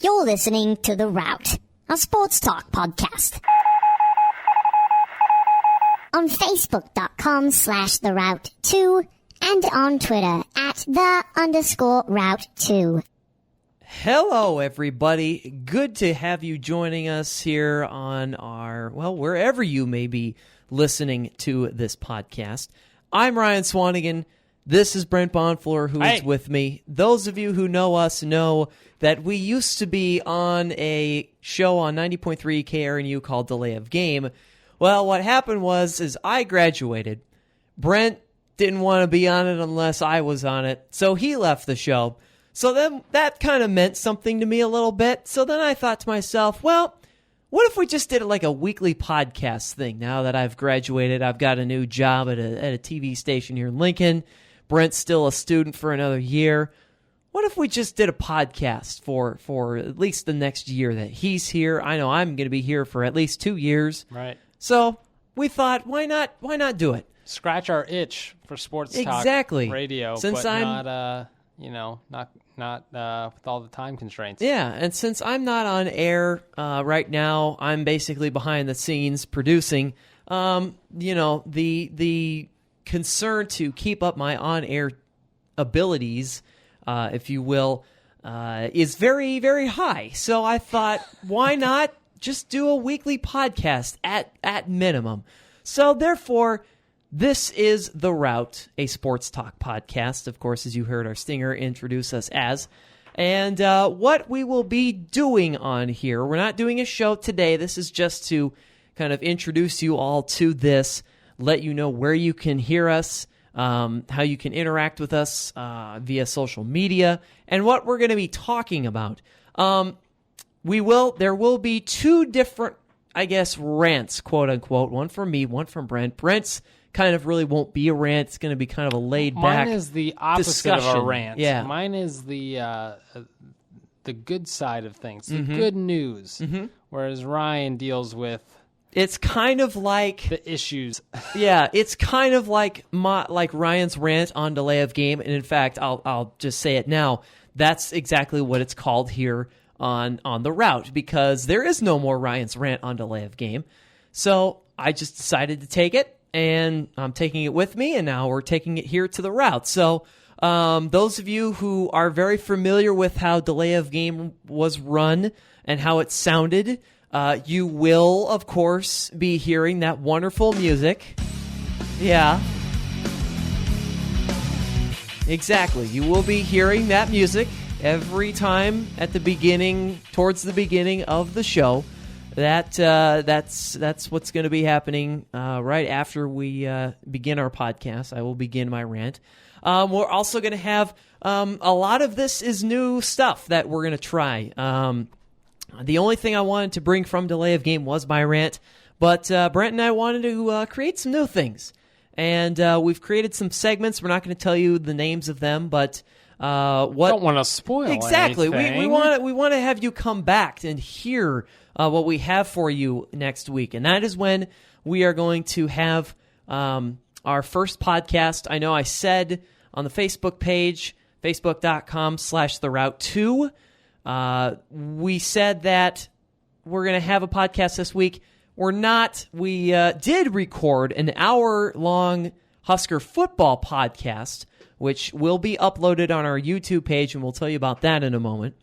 You're listening to The Route, a sports talk podcast. On Facebook.com/The Route 2 and on Twitter at @the_Route 2. Hello, everybody. Good to have you joining us here on our, wherever you may be listening to this podcast. I'm Ryan Swanigan. This is Brent BonFleur, who is with me. Those of you who know us know that we used to be on a show on 90.3 KRNU called Delay of Game. Well, what happened was I graduated. Brent didn't want to be on it unless I was on it, so he left the show. So then that kind of meant something to me a little bit. So then I thought to myself, well, what if we just did it like a weekly podcast thing? Now that I've graduated, I've got a new job at a TV station here in Lincoln. Brent's still a student for another year. What if we just did a podcast for at least the next year that he's here? I know I'm going to be here for at least 2 years. Right. So we thought, why not do it? Scratch our itch for sports talk radio, Since but I'm not with all the time constraints. Yeah, and since I'm not on air right now, I'm basically behind the scenes producing. The concern to keep up my on-air abilities, if you will, is very, very high. So I thought, why not just do a weekly podcast at minimum? So therefore, this is The Route, a sports talk podcast, of course, as you heard our stinger introduce us as. And what we will be doing on here, we're not doing a show today. This is just to kind of introduce you all to this, let you know where you can hear us, how you can interact with us via social media, and what we're going to be talking about. There will be two different, I guess, rants, quote unquote. One from me, one from Brent. Brent's kind of really won't be a rant. It's going to be kind of a laid back Mine is the opposite discussion. of a rant. Yeah. Mine is the good side of things, the good news, whereas Ryan deals with it's kind of like the issues. Yeah, it's kind of like Ryan's rant on Delay of Game, and in fact, I'll just say it now. That's exactly what it's called here on The Route, because there is no more Ryan's rant on Delay of Game. So I just decided to take it, and I'm taking it with me, and now we're taking it here to The Route. So those of you who are very familiar with how Delay of Game was run and how it sounded, you will, of course, be hearing that wonderful music. Yeah. Exactly. You will be hearing that music every time at the beginning, towards the beginning of the show. That's what's going to be happening right after we begin our podcast. I will begin my rant. We're also going to have a lot of this is new stuff that we're going to try. The only thing I wanted to bring from Delay of Game was my rant, but Brent and I wanted to create some new things. And we've created some segments. We're not going to tell you the names of them, but what don't want to spoil exactly. anything. We want to have you come back and hear what we have for you next week, and that is when we are going to have our first podcast. I know I said on the Facebook page, facebook.com/The Route 2. We said that we're going to have a podcast this week. We're not. We did record an hour-long Husker football podcast, which will be uploaded on our YouTube page, and we'll tell you about that in a moment.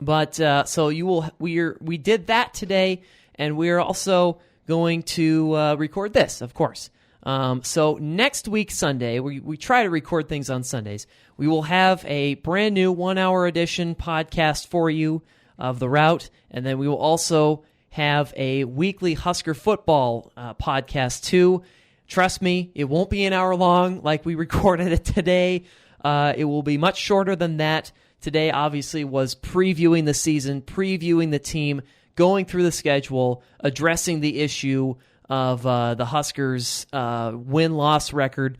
But so you will. We did that today, and we are also going to record this, of course. So next week, Sunday, we try to record things on Sundays. We will have a brand new 1-hour edition podcast for you of The Route, and then we will also have a weekly Husker football podcast too. Trust me, it won't be an hour long like we recorded it today. It will be much shorter than that. Today, obviously, was previewing the season, previewing the team, going through the schedule, addressing the issue of the Huskers' win-loss record.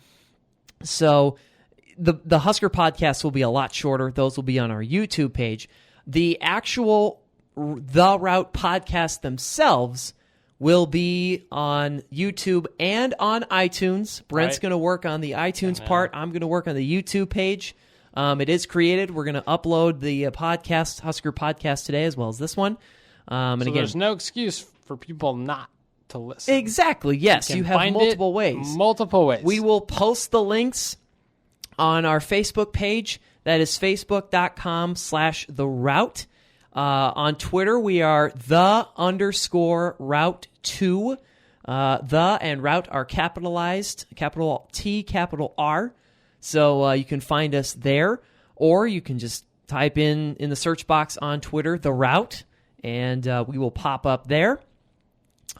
So the Husker podcast will be a lot shorter. Those will be on our YouTube page. The actual The Route podcast themselves will be on YouTube and on iTunes. Brent's going to work on the iTunes part. I'm going to work on the YouTube page. It is created. We're going to upload the podcast, Husker Podcast, today as well as this one. And So again, there's no excuse for people not to listen. Exactly. Yes, you have multiple ways. Multiple ways. We will post the links on our Facebook page. That is facebook.com/theroute. On Twitter, we are _route2. The and route are capitalized, capital T, capital R. So you can find us there, or you can just type in the search box on Twitter, The Route, and we will pop up there.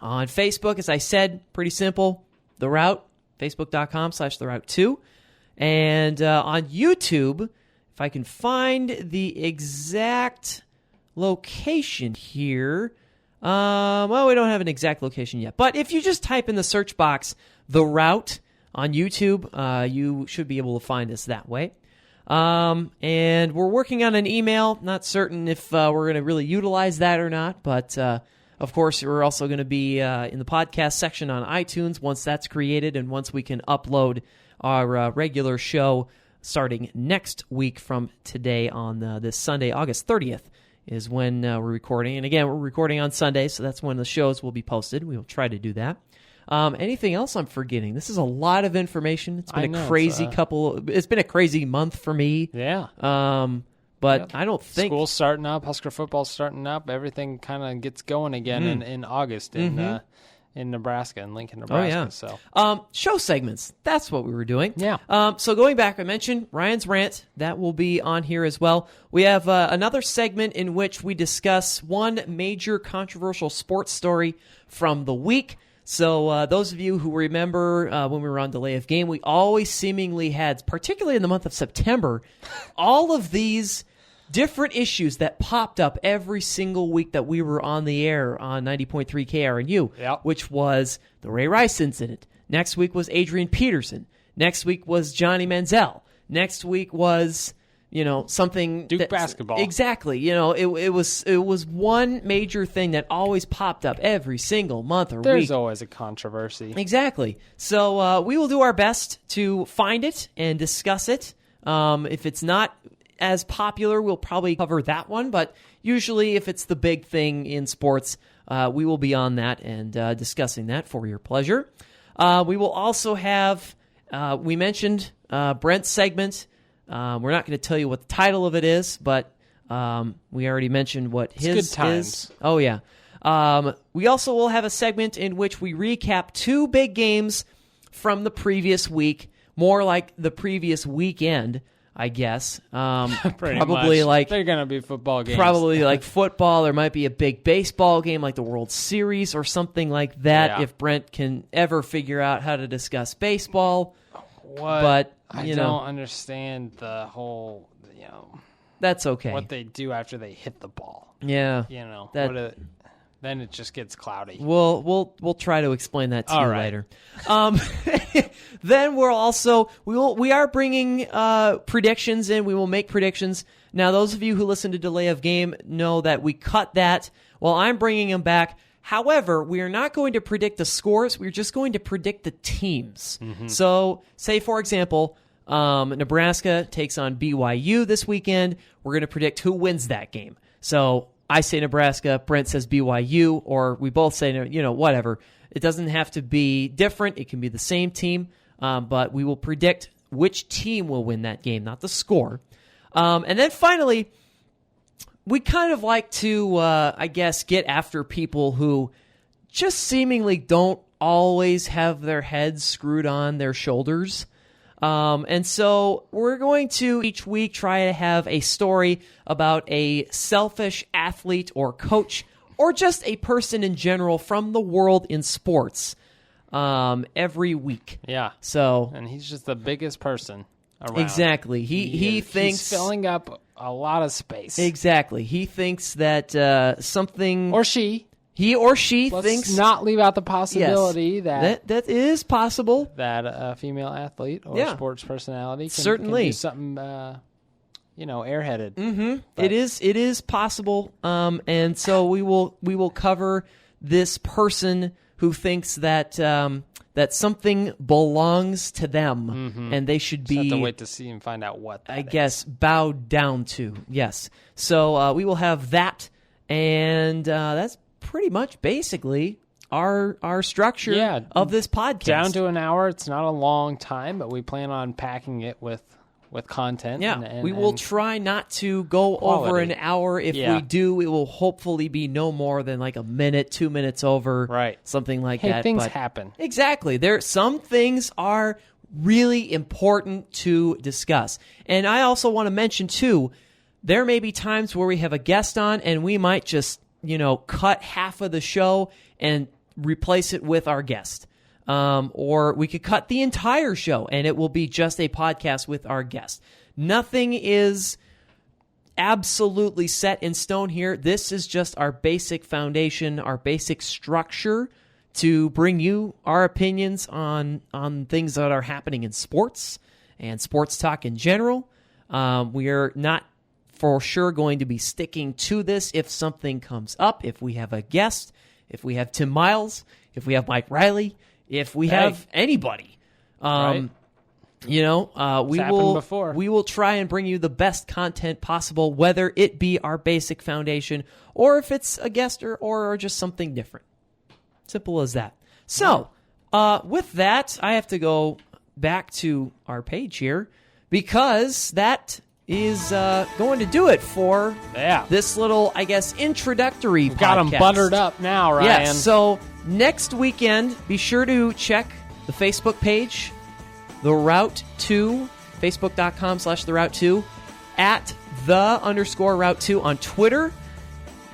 On Facebook, as I said, pretty simple, The Route, facebook.com/theroute2. And on YouTube, if I can find the exact location here, well, we don't have an exact location yet, but if you just type in the search box, The Route on YouTube, you should be able to find us that way. And we're working on an email. Not certain if we're going to really utilize that or not, but of course, we're also going to be in the podcast section on iTunes once that's created and once we can upload our regular show starting next week from today on this Sunday, August 30th is when we're recording. And again, we're recording on Sunday, so that's when the shows will be posted. We will try to do that. Anything else I'm forgetting? This is a lot of information. It's been it's been a crazy month for me. Yeah. But I don't think school's starting up, Husker football's starting up. Everything kind of gets going again in August in Nebraska, in Lincoln, Nebraska. So show segments. That's what we were doing. Yeah. So going back, I mentioned Ryan's Rant. That will be on here as well. We have another segment in which we discuss one major controversial sports story from the week. So those of you who remember when we were on Delay of Game, we always seemingly had, particularly in the month of September, all of these different issues that popped up every single week that we were on the air on 90.3 KRNU, which was the Ray Rice incident. Next week was Adrian Peterson. Next week was Johnny Manziel. Next week was, something Duke basketball. Exactly. It was one major thing that always popped up every single month or week. There's always a controversy. Exactly. So we will do our best to find it and discuss it. If it's not as popular, we'll probably cover that one, but usually if it's the big thing in sports, we will be on that and discussing that for your pleasure. We will also have, we mentioned Brent's segment. We're not going to tell you what the title of it is, but we already mentioned what his is. Oh, yeah. We also will have a segment in which we recap two big games from the previous week, more like the previous weekend, I guess. Probably much. They're going to be football games. Probably like football. There might be a big baseball game like the World Series or something like that if Brent can ever figure out how to discuss baseball. But I don't understand the whole, that's okay. what they do after they hit the ball. Yeah. Then it just gets cloudy. We'll try to explain that to you later. Then we are bringing predictions in. We will make predictions. Now, those of you who listen to Delay of Game know that we cut that. Well, I'm bringing them back. However, we are not going to predict the scores. We're just going to predict the teams. Mm-hmm. So, say, for example, Nebraska takes on BYU this weekend. We're going to predict who wins that game. So, I say Nebraska, Brent says BYU, or we both say, whatever. It doesn't have to be different. It can be the same team, but we will predict which team will win that game, not the score. And then finally, we kind of like to, get after people who just seemingly don't always have their heads screwed on their shoulders. And so we're going to each week try to have a story about a selfish athlete or coach or just a person in general from the world in sports every week. Yeah. And he's just the biggest person around. Exactly. He thinks he's filling up a lot of space. Exactly. He thinks that something or she. He or she Let's thinks not leave out the possibility that is possible that a female athlete or sports personality can do something airheaded. Mm-hmm. It is possible. And so we will cover this person who thinks that that something belongs to them, and they should be. Just have to wait to see and find out what that is. Bowed down to. Yes. So we will have that, and that's pretty much basically our structure of this podcast. Down to an hour. It's not a long time, but we plan on packing it with content. Yeah, and we will try not to go quality. over an hour. If we do, it will hopefully be no more than like a minute, 2 minutes over, right? Something like that. Hey, things happen. Exactly. Some things are really important to discuss. And I also want to mention, too, there may be times where we have a guest on and we might just, cut half of the show and replace it with our guest. Or we could cut the entire show and it will be just a podcast with our guest. Nothing is absolutely set in stone here. This is just our basic foundation, our basic structure to bring you our opinions on things that are happening in sports and sports talk in general. We are not for sure going to be sticking to this if something comes up, if we have a guest, if we have Tim Miles, if we have Mike Riley, if we have anybody, right. we will try and bring you the best content possible, whether it be our basic foundation or if it's a guest or just something different. Simple as that. So, with that, I have to go back to our page here because that is going to do it for this little, I guess, introductory podcast. Got them buttered up now, Ryan. Yes, so next weekend, be sure to check the Facebook page, The Route 2, facebook.com/The Route 2, at _Route 2 on Twitter.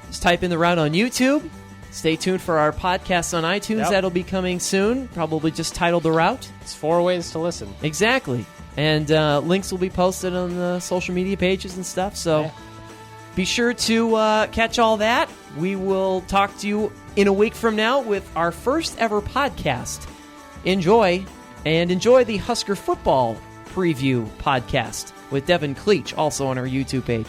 Just type in The Route on YouTube. Stay tuned for our podcast on iTunes. Yep. That'll be coming soon, probably just titled The Route. It's 4 ways to listen. Exactly. And links will be posted on the social media pages and stuff, so be sure to catch all that. We will talk to you in a week from now with our first ever podcast. Enjoy the Husker football preview podcast with Devin Cleach, also on our YouTube page.